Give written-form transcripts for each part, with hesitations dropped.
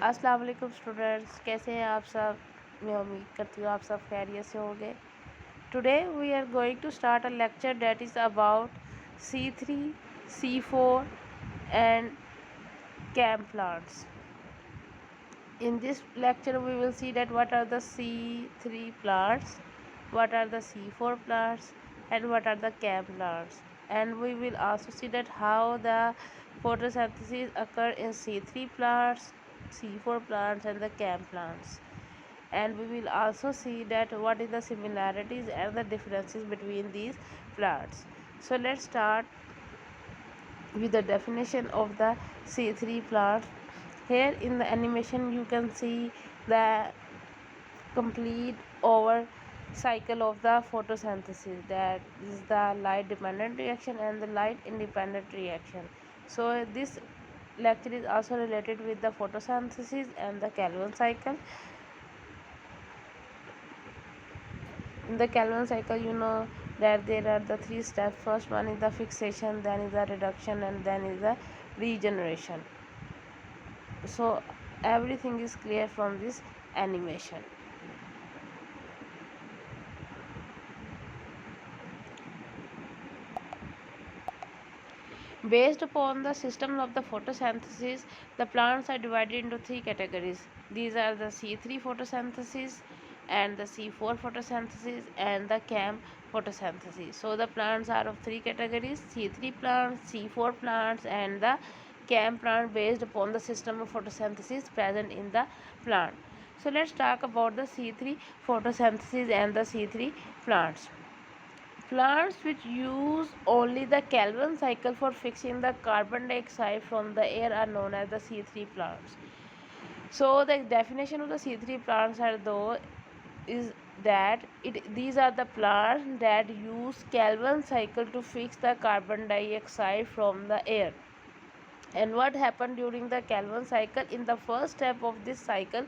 अस्सलाम वालेकुम स्टूडेंट्स, कैसे हैं आप सब। मैं उम्मीद करती हूँ आप सब खैरियत से होंगे। Today we are going to start a lecture that is about C3, C4 and CAM plants. In this lecture we will see that what are the C3 plants, what are the C4 plants and what are the CAM plants, and we will also see that how the photosynthesis occur in C3 plants, C4 plants and the CAM plants, and we will also see that what is the similarities and the differences between these plants. So let's start with the definition of the C3 plant. Here in the animation you can see the complete over cycle of the photosynthesis, that is the light dependent reaction and the light independent reaction. So this lecture is also related with the photosynthesis and the Calvin cycle. In the Calvin cycle, you know that there are the three steps. First one is the fixation, then is the reduction and then is the regeneration. So everything is clear from this animation. Based upon the system of the photosynthesis, the plants are divided into three categories. These are the C3 photosynthesis and the C4 photosynthesis and the CAM photosynthesis. So the plants are of three categories: C3 plants, C4 plants and the CAM plant, based upon the system of photosynthesis present in the plant. So let's talk about the C3 photosynthesis and the C3 plants. Plants which use only the Calvin cycle for fixing the carbon dioxide from the air are known as the C3 plants. So the definition of the C3 plants are though is that these are the plants that use Calvin cycle to fix the carbon dioxide from the air. And what happened during the Calvin cycle? In the first step of this cycle,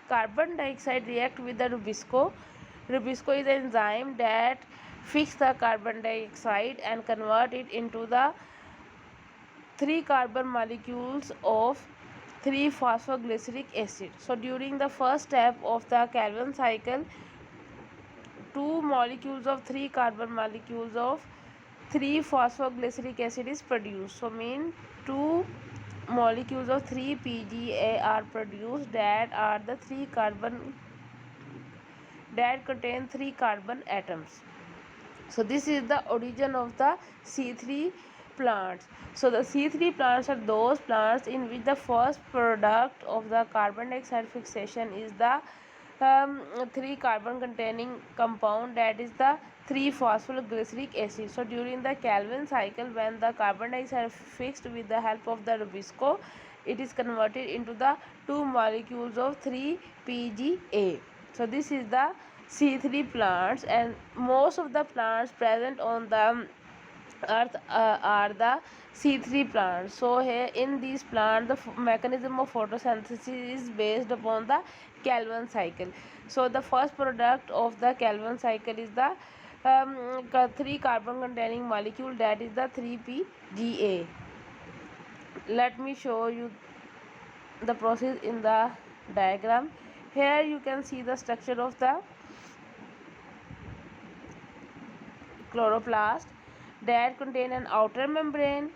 carbon dioxide react with the Rubisco. Rubisco is an enzyme that fix the carbon dioxide and convert it into the 3 carbon molecules of 3 phosphoglyceric acid. So during the first step of the Calvin cycle, 2 molecules of 3 carbon molecules of 3 phosphoglyceric acid is produced. So mean 2 molecules of 3 PGA are produced, that are the 3 carbon that contain 3 carbon atoms. So this is the origin of the C3 plants. So the C3 plants are those plants in which the first product of the carbon dioxide fixation is the 3 carbon containing compound, that is the 3 phosphoglyceric acid. So during the Calvin cycle, when the carbon dioxide fixed with the help of the Rubisco, it is converted into the 2 molecules of 3 PGA. So this is the C3 plants, and most of the plants present on the earth are the C3 plants. So here in these plants, the mechanism of photosynthesis is based upon the Calvin cycle. So the first product of the Calvin cycle is the 3 carbon containing molecule, that is the 3PGA. Let me show you the process in the diagram. Here you can see the structure of the chloroplast, that contain an outer membrane,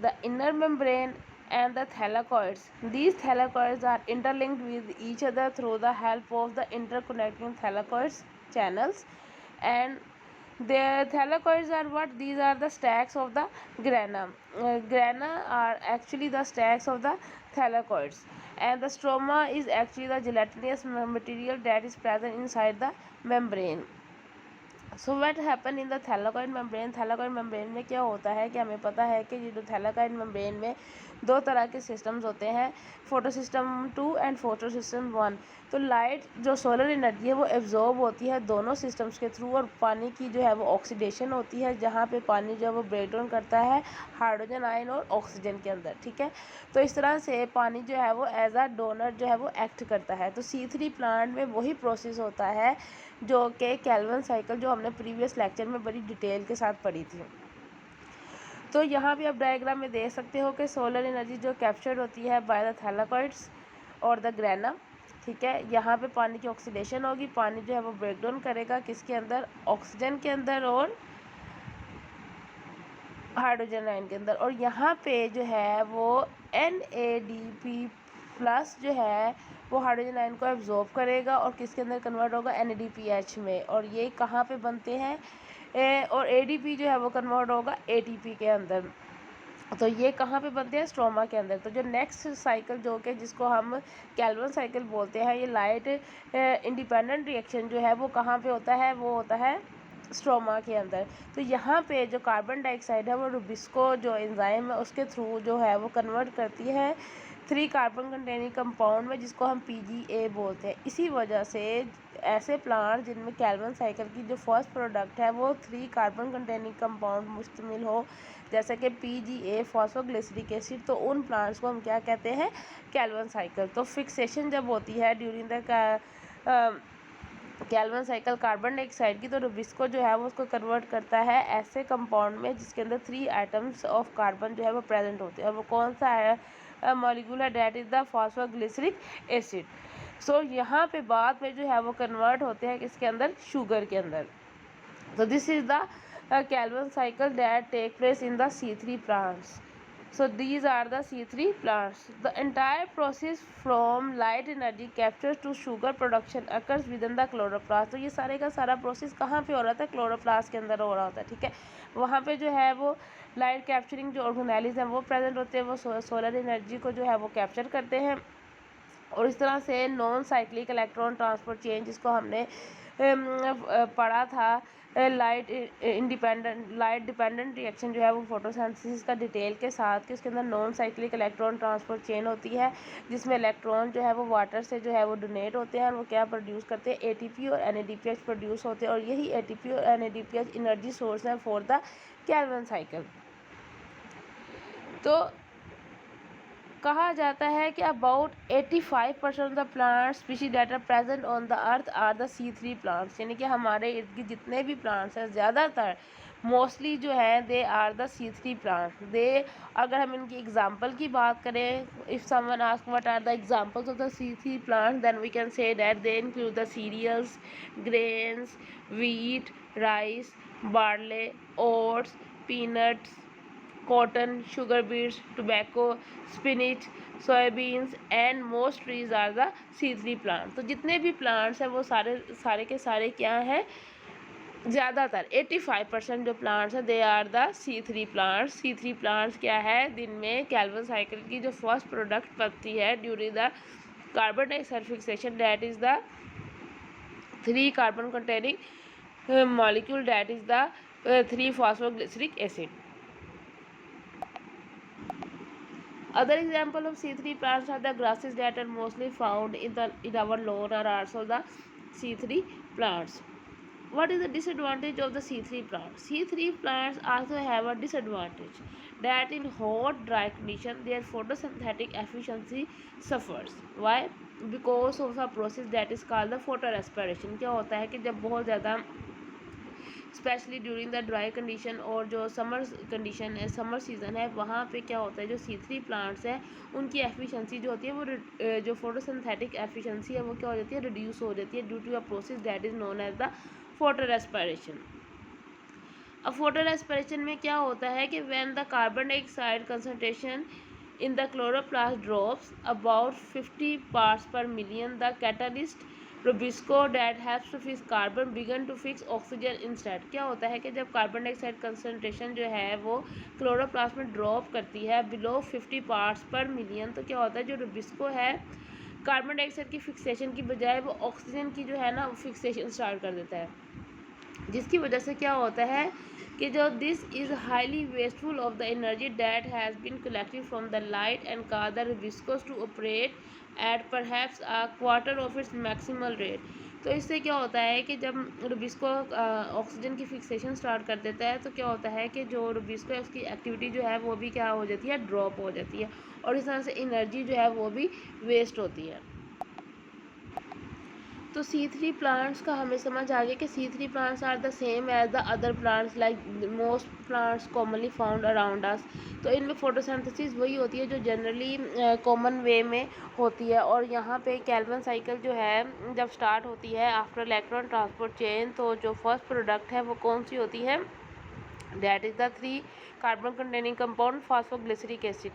the inner membrane and the thylakoids. These thylakoids are interlinked with each other through the help of the interconnecting thylakoids channels, and the thylakoids are what? These are the stacks of the grana. Grana are actually the stacks of the thylakoids, and the stroma is actually the gelatinous material that is present inside the membrane. So what happen in the thylakoid membrane. Thylakoid membrane में क्या होता है कि हमें पता है कि जो थैलाकॉइड मेम्ब्रेन में दो तरह के सिस्टम्स होते हैं, photo system 2 and photo system 1. तो लाइट जो सोलर एनर्जी है वो एब्जॉर्ब होती है दोनों सिस्टम्स के थ्रू, और पानी की जो है वो ऑक्सीडेशन होती है, जहाँ पे पानी जो है वो ब्रेक डाउन करता है हाइड्रोजन आयन और ऑक्सीजन के अंदर. ठीक है, तो इस तरह से पानी जो है वो एज आ डोनर जो है वो एक्ट करता है. तो C3 प्लांट में वही प्रोसेस होता है जो कि कैल्विन साइकिल जो हमने प्रीवियस लेक्चर में बड़ी डिटेल के साथ पढ़ी थी. तो यहाँ भी आप डायग्राम में देख सकते हो कि सोलर एनर्जी जो कैप्चर्ड होती है बाय द थैलाकॉइड्स, और द ग्रेनम, ठीक है। यहाँ पे पानी की ऑक्सीडेशन होगी, पानी जो है वो ब्रेक डाउन करेगा किसके अंदर, ऑक्सीजन के अंदर और हाइड्रोजन आयन के अंदर, और यहाँ पे जो है वो NADP प्लस जो है वो हाइड्रोजन आयन को एब्जॉर्ब करेगा और किसके अंदर कन्वर्ट होगा, NADPH में। और ये कहाँ पे बनते हैं, और ADP जो है वो कन्वर्ट होगा ATP के अंदर। तो ये कहाँ पे बनते हैं, स्ट्रोमा के अंदर। तो जो नेक्स्ट साइकिल जो कि जिसको हम कैल्विन साइकिल बोलते हैं, ये लाइट इंडिपेंडेंट रिएक्शन जो है वो कहाँ पे होता है, वो होता है स्ट्रोमा के अंदर। तो यहाँ पे जो कार्बन डाइऑक्साइड है वो रुबिस्को जो एंजाइम है उसके थ्रू जो है वो कन्वर्ट करती है 3 कार्बन कंटेनिंग कंपाउंड में, जिसको हम PGA बोलते हैं। इसी वजह से ऐसे प्लांट जिनमें कैल्विन साइकिल की जो फर्स्ट प्रोडक्ट है वो 3 कार्बन कंटेनिंग कंपाउंड मुश्तमिल हो, जैसे कि PGA फॉस्फोग्लिसरिक एसिड, तो उन प्लांट्स को हम क्या कहते हैं, कैल्विन साइकिल। तो फिक्सेशन जब होती है during the Calvin cycle carbon dioxide की, तो रुबिस्को जो है वो उसको कन्वर्ट करता है ऐसे कंपाउंड में जिसके अंदर 3 आइटम्स ऑफ कार्बन जो है वो प्रेजेंट होते हैं। और वो कौन सा है मॉलिक्यूल है, that is the phosphoglyceric acid. So यहाँ पे बाद में जो है वो कन्वर्ट होते हैं किसके अंदर, शुगर के अंदर। So this is the Calvin cycle that take place in the C3 plants. So these are the C3 plants. The entire process from light energy capture to sugar production occurs within the chloroplast. तो ये सारे का सारा process कहाँ पे हो रहा था, क्लोरोप्लास्ट के अंदर हो रहा होता है, ठीक है। वहाँ पे जो है वो लाइट कैप्चरिंग जो ऑर्गेनेलिज हैं वो प्रेजेंट होते हैं, वो सोलर एनर्जी को जो है वो कैप्चर करते हैं। और इस तरह से non cyclic electron transport chain, जिसको हमने पढ़ा था लाइट डिपेंडेंट रिएक्शन जो है वो फोटोसिंथेसिस का डिटेल के साथ, कि उसके अंदर non cyclic electron transport chain होती है, जिसमें इलेक्ट्रॉन जो है वो वाटर से जो है वो डोनेट होते हैं और वो क्या प्रोड्यूस करते हैं, ATP और NADPH प्रोड्यूस होते हैं। और यही ATP और NADPH एनर्जी सोर्स है फॉर द कैल्विन साइकिल। तो कहा जाता है कि about 85% of the plants species that are present on the earth are the C3 plants, यानी कि हमारे इर्द गिर्द जितने भी प्लांट्स हैं ज़्यादातर मोस्टली जो हैं they are the C3 plants. They, अगर हम इनकी एग्जांपल की बात करें, if someone ask what are the examples of the C3 plants, then we can say that they include the cereals, grains, wheat, rice, barley, oats, peanuts, cotton, sugar beets, tobacco, spinach, soybeans and most trees are the C3 plants। तो जितने भी plants हैं वो सारे के सारे क्या हैं, ज़्यादातर 85% जो plants हैं they are the C3 plants। C3 plants क्या है, दिन में कैल्विन साइकिल की जो फर्स्ट प्रोडक्ट बनती है during the carbon dioxide fixation, that is the 3 carbon containing molecule, that is the 3 phosphoglyceric acid. Other example of C3 plants are the grasses that are mostly found in our lawn are also the C3 plants. What is the disadvantage of the C3 plants? C3 plants also have a disadvantage that in hot dry condition their photosynthetic efficiency suffers. Why? Because of a process that is called the photorespiration। क्या होता है कि जब बहुत ज़्यादा specially during the dry condition और जो summer condition है, समर सीज़न है, वहाँ पे क्या होता है, जो C3 प्लांट्स हैं उनकी एफिशिएंसी जो होती है वो जो फोटोसिंथेटिक एफिशिएंसी है वो क्या हो जाती है, रिड्यूस हो जाती है due to a process that is known as the photorespiration. अब फोटोरेस्पिरेशन में क्या होता है कि when the carbon dioxide concentration in the chloroplast drops about 50 parts per million, the catalyst Rubisco that helps to fix carbon begin to fix oxygen instead। क्या होता है कि जब कार्बन डाइऑक्साइड कंसनट्रेशन जो है वो क्लोरोप्लास्ट में ड्रॉप करती है बिलो 50 पार्ट्स पर मिलियन, तो क्या होता है, जो रुबिस्को है कार्बन डाइऑक्साइड की फिक्सेशन की बजाय वो ऑक्सीजन की जो है ना फिक्सेशन स्टार्ट कर देता है, जिसकी वजह से क्या होता है कि जो this is highly wasteful of the energy that has been collected from the light and cause the Rubiscos to operate at perhaps a quarter of its maximal rate. तो इससे क्या होता है कि जब रुबिस्को ऑक्सीजन की फिक्सेशन स्टार्ट कर देता है तो क्या होता है कि जो रुबिस्को है उसकी एक्टिविटी जो है वो भी क्या हो जाती है, ड्रॉप हो जाती है, और इस तरह से एनर्जी जो है वो भी वेस्ट होती है। तो C3 प्लांट्स का हमें समझ आ गया कि C3 plants are the same as the other plants like most plants commonly found around us. तो इनमें फोटोसिंथेसिस वही होती है जो जनरली कॉमन वे में होती है। और यहाँ पे कैल्विन साइकिल जो है जब स्टार्ट होती है आफ्टर इलेक्ट्रॉन ट्रांसपोर्ट चेन, तो जो फर्स्ट प्रोडक्ट है वो कौन सी होती है, that is the 3 carbon containing compound phosphoglyceric acid.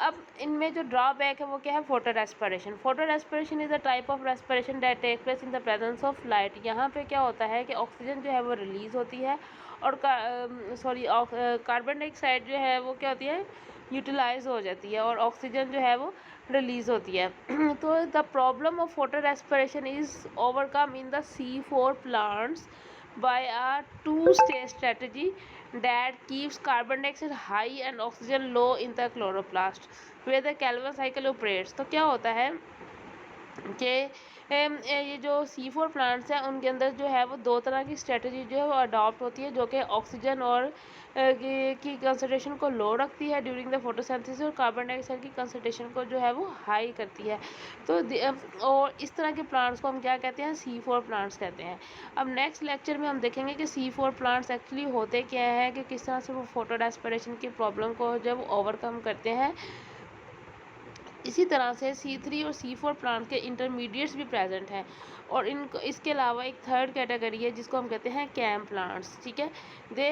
अब इनमें जो ड्रॉबैक है वो क्या है, photo respiration. Photo respiration is a type of respiration that take place in the presence of light. यहाँ पे क्या होता है कि ऑक्सीजन जो है वो रिलीज़ होती है और कार्बन डाइऑक्साइड जो है वो क्या होती है, यूटिलाइज हो जाती है और ऑक्सीजन जो है वो रिलीज़ होती है। तो the problem of photo respiration is overcome in the C4 plants by a two-stage strategy that keeps carbon dioxide high and oxygen low in the chloroplast where the Calvin cycle operates। तो क्या होता है कि ये जो C4 plants हैं उनके अंदर जो है वो दो तरह की स्ट्रेटजी जो है वो अडॉप्ट होती है, जो कि ऑक्सीजन और की कंसनट्रेशन को लो रखती है ड्यूरिंग द फोटोसिंथेसिस और कार्बन डाइऑक्साइड की कंसनट्रेशन को जो है वो हाई करती है। तो और इस तरह के प्लांट्स को हम क्या कहते हैं, C4 प्लांट्स कहते हैं। अब नेक्स्ट लेक्चर में हम देखेंगे कि C4 प्लांट्स एक्चुअली होते क्या हैं, कि किस तरह से वो फोटो रेस्पिरेशन की प्रॉब्लम को जब ओवरकम करते हैं। इसी तरह से C3 और C4 प्लांट के इंटरमीडिएट्स भी प्रेजेंट हैं और इनको इसके अलावा एक थर्ड कैटेगरी है जिसको हम कहते हैं कैम प्लांट्स। ठीक है, they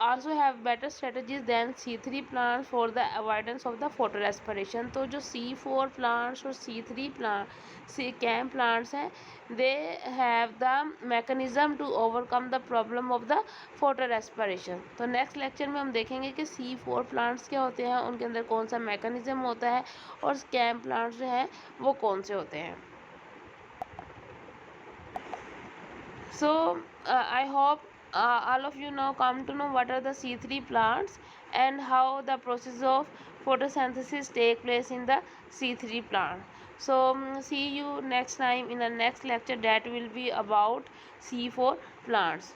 also have better strategies than C3 plants for the avoidance of the photo respiration. तो जो C4 प्लांट्स और C3 कैम प्लांट्स हैं, they have the mechanism to overcome the problem of the photo respiration. तो next lecture में हम देखेंगे कि C4 plants क्या होते हैं, उनके अंदर कौन सा मैकेनिज्म होता है और कैम प्लांट्स जो हैं वो कौन से होते हैं। So I hope all of you now come to know what are the C3 plants and how the process of photosynthesis take place in the C3 plant. So see you next time in the next lecture that will be about C4 plants.